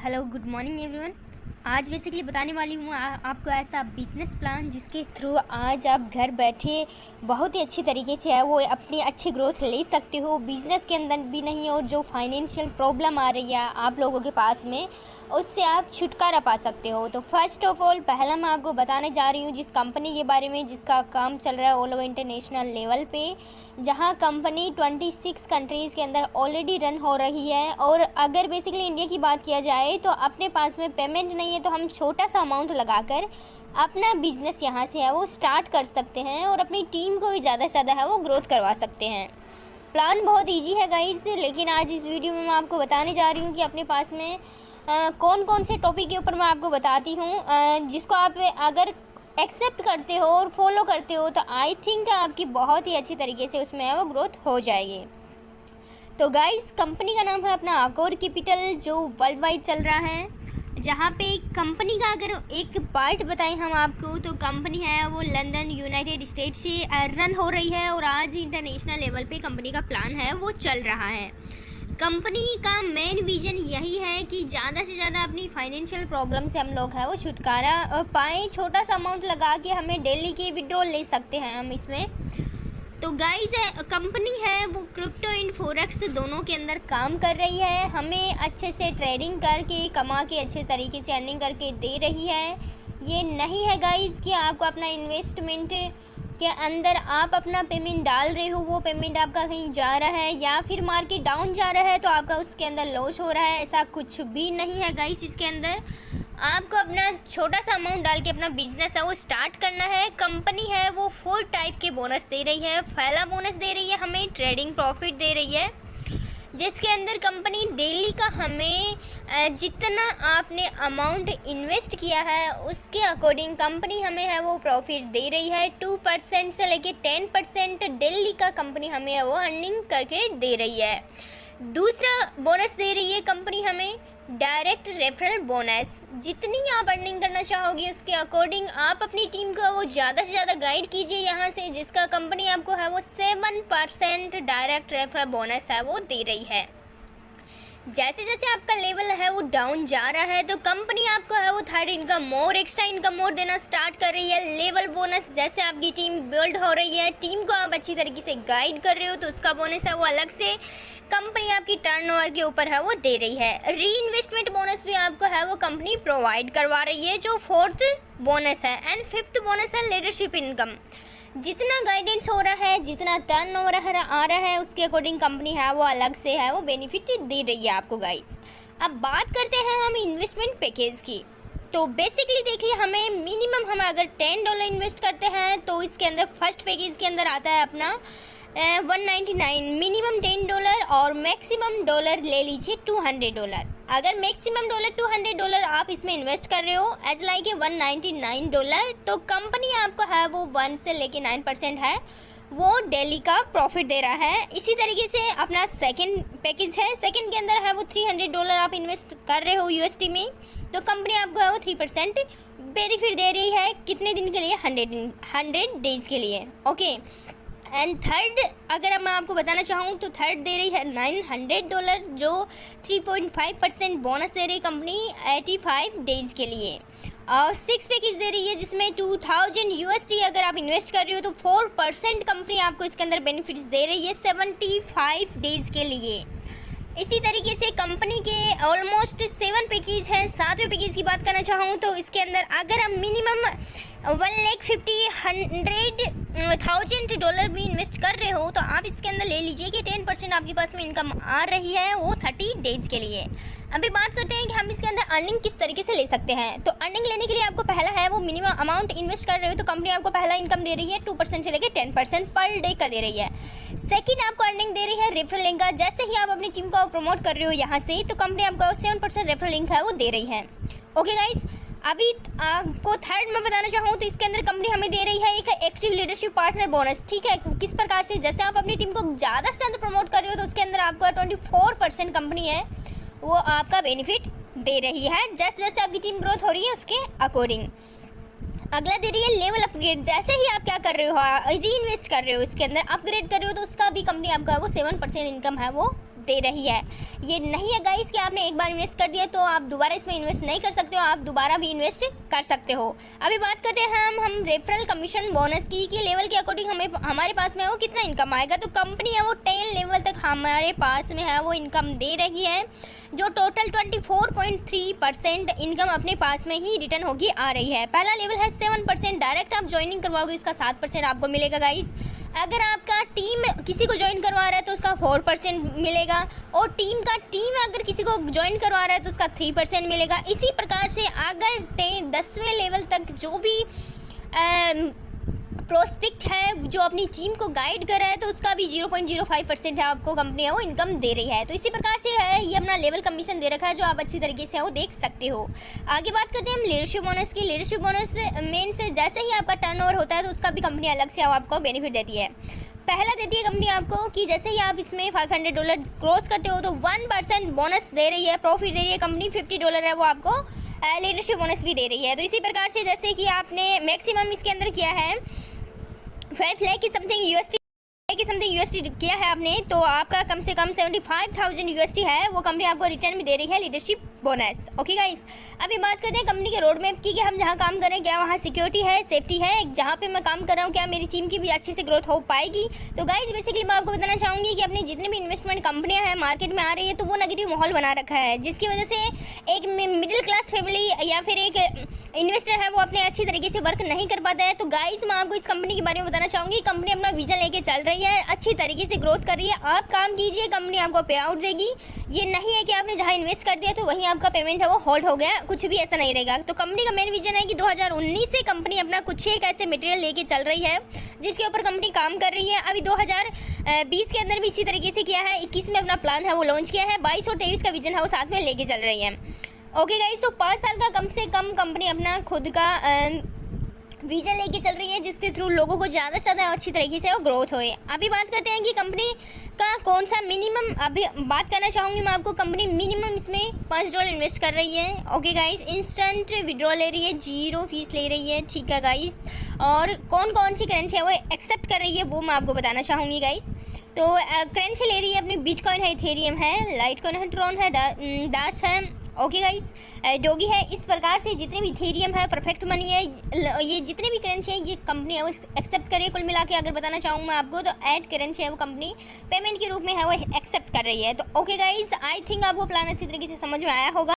Hello good morning everyone. आज basically बताने वाली हूँ आपको ऐसा बिजनेस प्लान जिसके थ्रू आज आप घर बैठे बहुत ही अच्छी तरीके से है वो अपनी अच्छी ग्रोथ ले सकते हो। बिज़नेस के अंदर भी नहीं, और जो फाइनेंशियल प्रॉब्लम आ रही है आप लोगों के पास में, उससे आप छुटकारा पा सकते हो। तो फर्स्ट ऑफ ऑल पहला मैं आपको बताने जा रही हूँ जिस कंपनी के बारे में जिसका काम चल रहा है ऑल ओवर इंटरनेशनल लेवल पे, जहाँ कंपनी 26 कंट्रीज़ के अंदर ऑलरेडी रन हो रही है। और अगर बेसिकली इंडिया की बात किया जाए तो अपने पास में पेमेंट नहीं है तो हम छोटा सा अमाउंट लगाकर अपना बिजनेस यहाँ से है वो स्टार्ट कर सकते हैं और अपनी टीम को भी ज़्यादा से ज़्यादा है वो ग्रोथ करवा सकते हैं। प्लान बहुत ईजी है गाइस, लेकिन आज इस वीडियो में मैं आपको बताने जा रही हूँ कि अपने पास में कौन कौन से टॉपिक के ऊपर मैं आपको बताती हूँ जिसको आप अगर एक्सेप्ट करते हो और फॉलो करते हो तो आई थिंक आपकी बहुत ही अच्छी तरीके से उसमें वो ग्रोथ हो जाएगी। तो गाइस कंपनी का नाम है अपना आकोर कैपिटल, जो वर्ल्ड वाइड चल रहा है। जहाँ पे कंपनी का अगर एक पार्ट बताएं हम आपको तो कंपनी है वो लंदन यूनाइटेड स्टेट से रन हो रही है और आज इंटरनेशनल लेवल पे कंपनी का प्लान है वो चल रहा है। कंपनी का मेन विजन यही है कि ज़्यादा से ज़्यादा अपनी फाइनेंशियल प्रॉब्लम से हम लोग है वो छुटकारा पाएँ। छोटा सा अमाउंट लगा के हमें डेली के विड्रॉल ले सकते हैं हम इसमें। तो गाइस कंपनी है वो क्रिप्टो एंड फॉरेक्स दोनों के अंदर काम कर रही है, हमें अच्छे से ट्रेडिंग करके कमा के अच्छे तरीके से अर्निंग करके दे रही है। ये नहीं है गाइस कि आपको अपना इन्वेस्टमेंट के अंदर आप अपना पेमेंट डाल रहे हो, वो पेमेंट आपका कहीं जा रहा है या फिर मार्केट डाउन जा रहा है तो आपका उसके अंदर लॉस हो रहा है। ऐसा कुछ भी नहीं है गाइस। इसके अंदर आपको अपना छोटा सा अमाउंट डाल के अपना बिजनेस है वो स्टार्ट करना है। कंपनी है वो 4 टाइप के बोनस दे रही है। पहला बोनस दे रही है हमें ट्रेडिंग प्रॉफिट दे रही है, जिसके अंदर कंपनी डेली का हमें जितना आपने अमाउंट इन्वेस्ट किया है उसके अकॉर्डिंग कंपनी हमें है वो प्रॉफिट दे रही है। 2% से लेके 10% डेली का कंपनी हमें है वो अर्निंग करके दे रही है। दूसरा बोनस दे रही है कंपनी हमें डायरेक्ट रेफरल बोनस। जितनी आप अर्निंग करना चाहोगे उसके अकॉर्डिंग आप अपनी टीम को वो ज़्यादा से ज़्यादा गाइड कीजिए यहाँ से, जिसका कंपनी आपको है वो 7% डायरेक्ट रेफरल बोनस है वो दे रही है। जैसे जैसे आपका लेवल है वो डाउन जा रहा है तो कंपनी आपको है वो third income more extra income मोर देना स्टार्ट कर रही है। लेवल बोनस, जैसे आपकी टीम बिल्ड हो रही है, टीम को आप अच्छी तरीके से गाइड कर रहे हो तो उसका बोनस है वो अलग से कंपनी आपकी टर्नओवर के ऊपर है वो दे रही है। री इन्वेस्टमेंट बोनस भी आपको है वो कंपनी प्रोवाइड करवा रही है, जो 4th बोनस है। एंड 5th बोनस है लीडरशिप इनकम। जितना गाइडेंस हो रहा है, जितना टर्नओवर आ रहा है उसके अकॉर्डिंग कंपनी है वो अलग से है वो बेनिफिट दे रही है आपको गाइस। अब बात करते हैं हम इन्वेस्टमेंट पैकेज की। तो बेसिकली देखिए हमें मिनिमम हम अगर $10 इन्वेस्ट करते हैं तो इसके अंदर फर्स्ट पैकेज के अंदर आता है अपना 199, मिनिमम $10 और मैक्सिमम डॉलर ले लीजिए $200। अगर मैक्सिमम $200 आप इसमें इन्वेस्ट कर रहे हो एज लाइक $199 तो कंपनी आपको है वो 1 से लेके 9% है वो डेली का प्रॉफिट दे रहा है। इसी तरीके से अपना सेकंड पैकेज है, सेकंड के अंदर है वो $300 आप इन्वेस्ट कर रहे हो USD में तो कंपनी आपको है वो 3% बेनिफिट दे रही है। कितने दिन के लिए? 100 डेज के लिए। ओके। एंड थर्ड अगर मैं आपको बताना चाहूँ तो थर्ड दे रही है $900 जो 3.5% बोनस दे रही कंपनी 85 डेज के लिए। और 6 पैकेज दे रही है जिसमें 2000 USD अगर आप इन्वेस्ट कर रहे हो तो 4% कंपनी आपको इसके अंदर बेनिफिट्स दे रही है 75 डेज के लिए। इसी तरीके से कंपनी के ऑलमोस्ट 7 पैकेज हैं। 7वें पैकेज की बात करना चाहूँ तो इसके अंदर अगर हम मिनिमम $1,50,000 भी इन्वेस्ट कर रहे हो तो आप इसके अंदर ले लीजिए कि 10% आपके पास में इनकम आ रही है वो 30 डेज के लिए। अभी बात करते हैं कि हम इसके अंदर अर्निंग किस तरीके से ले सकते हैं। तो अर्निंग लेने के लिए आपको पहला है वो मिनिमम अमाउंट इन्वेस्ट कर रहे हो तो कंपनी आपको पहला इनकम दे रही है 2% से लेकर 10% पर डे का दे रही है। सेकंड आपको अर्निंग दे रही है रेफरल लिंक का। जैसे ही आप अपनी टीम को प्रमोट कर रहे हो यहाँ से तो कंपनी आपको 7% रेफरल लिंक है वो दे रही है। ओके गाइस, अभी आपको थर्ड मैं बताना चाहूँ तो इसके अंदर कंपनी हमें दे रही है एक एक्टिव लीडरशिप पार्टनर बोनस। ठीक है, किस प्रकार से? जैसे आप अपनी टीम को ज़्यादा से ज़्यादा प्रमोट कर रहे हो तो उसके अंदर आपको 24% कंपनी है वो आपका बेनिफिट दे रही है जैसे जैसे आपकी टीम ग्रोथ हो रही है उसके अकॉर्डिंग। अगला दे रही है लेवल अपग्रेड। जैसे ही आप क्या कर रहे हो री इन्वेस्ट कर रहे हो इसके अंदर अपग्रेड कर रहे हो तो उसका भी कंपनी आपका वो 7% इनकम है वो दे रही है। ये नहीं है गाइस कि आपने एक बार इन्वेस्ट कर दिया तो आप दोबारा इसमें इन्वेस्ट नहीं कर सकते हो, आप दोबारा भी इन्वेस्ट कर सकते हो। अभी बात करते हैं हम रेफरल कमीशन बोनस की कि लेवल के अकॉर्डिंग हमारे पास में वो कितना इनकम आएगा। तो कंपनी है वो 10 लेवल तक हमारे पास में है वो इनकम दे रही है, जो टोटल 24.3% इनकम अपने पास में ही रिटर्न होगी आ रही है। पहला लेवल है 7%, डायरेक्ट आप ज्वाइनिंग करवाओगे इसका 7% आपको मिलेगा गाइस। अगर आपका टीम किसी को ज्वाइन करवा रहा है तो उसका 4% मिलेगा, और टीम अगर किसी को ज्वाइन करवा रहा है तो उसका 3% मिलेगा। इसी प्रकार से अगर 10वें लेवल तक जो भी प्रोस्पेक्ट है जो अपनी टीम को गाइड कर रहा है तो उसका भी 0.05% है आपको कंपनी है वो इनकम दे रही है। तो इसी प्रकार से है ये अपना लेवल कमीशन दे रखा है जो आप अच्छी तरीके से वो देख सकते हो। आगे बात करते हैं हम लीडरशिप बोनस की। लीडरशिप बोनस मेन से जैसे ही आपका टर्नओवर होता है तो उसका भी कंपनी अलग से आपको बेनिफिट देती है। पहला देती है कंपनी आपको कि जैसे ही आप इसमें $500 क्रॉस करते हो तो 1% बोनस दे रही है, प्रॉफिट दे रही है कंपनी। $50 है वो आपको लीडरशिप बोनस भी दे रही है। तो इसी प्रकार से जैसे कि आपने मैक्सिमम इसके अंदर किया है 5 लाख की समथिंग यूएसडी किया है आपने, तो आपका कम से कम 75,000 यूएसडी है वो कंपनी आपको रिटर्न में दे रही है लीडरशिप बोनस। ओके गाइस, अभी बात करते हैं कंपनी के रोड मैप की कि हम जहाँ काम कर रहे हैं क्या वहाँ सिक्योरिटी है, सेफ्टी है, जहाँ पे मैं काम कर रहा हूँ क्या मेरी टीम की भी अच्छे से ग्रोथ हो पाएगी। तो गाइस बेसिकली मैं आपको बताना चाहूँगी कि अपनी जितने भी इन्वेस्टमेंट कंपनियाँ हैं मार्केट में आ रही है तो वो नेगेटिव माहौल बना रखा है, जिसकी वजह से एक मिडिल क्लास फैमिली या फिर एक इन्वेस्टर है वो अपने अच्छी तरीके से वर्क नहीं कर पाता है। तो गाइस मैं आपको इस कंपनी के बारे में बताना चाहूँगी। कंपनी अपना विजन लेके चल रही है, अच्छी तरीके से ग्रोथ कर रही है। आप काम कीजिए, कंपनी आपको पे आउट देगी। ये नहीं है कि आपने जहाँ इन्वेस्ट कर दिया तो वहीं आपका पेमेंट है वो होल्ड हो गया, कुछ भी ऐसा नहीं रहेगा। तो कंपनी का मेन विजन है कि 2019 से कंपनी अपना कुछ एक ऐसे मटेरियल लेके चल रही है जिसके ऊपर कंपनी काम कर रही है। अभी 2020 के अंदर भी इसी तरीके से किया है, 21 में अपना प्लान है वो लॉन्च किया है, 22 और 23 का विजन है वो साथ में लेके चल रही है। ओके गाइस, तो 5 साल का कम से कम कंपनी अपना खुद का विजन लेके चल रही है जिसके थ्रू लोगों को ज़्यादा से ज़्यादा अच्छी तरीके से वो ग्रोथ होए। अभी बात करते हैं कि कंपनी का कौन सा मिनिमम, अभी बात करना चाहूँगी मैं आपको। कंपनी मिनिमम इसमें $5 इन्वेस्ट कर रही है। ओके गाइस, इंस्टेंट विड्रॉ ले रही है, 0 फीस ले रही है, ठीक है गाइस। और कौन कौन सी करेंसी है वो एक्सेप्ट कर रही है वो मैं आपको बताना चाहूँगी गाइस। तो करेंसी ले रही है अपनी बिटकॉइन है, इथेरियम है, लाइटकॉइन है, ट्रॉन है, दाश है। ओके गाइस, डोगी है। इस प्रकार से जितने भी इथेरियम है, परफेक्ट मनी है, ये जितने भी करेंसी है ये कंपनी है वो एक्सेप्ट करे। कुल मिला के अगर बताना चाहूँ मैं आपको तो ऐड करेंसी है वो कंपनी पेमेंट के रूप में है वो एक्सेप्ट कर रही है। तो ओके गाइस, आई थिंक आपको प्लान अच्छी तरीके से समझ में आया होगा।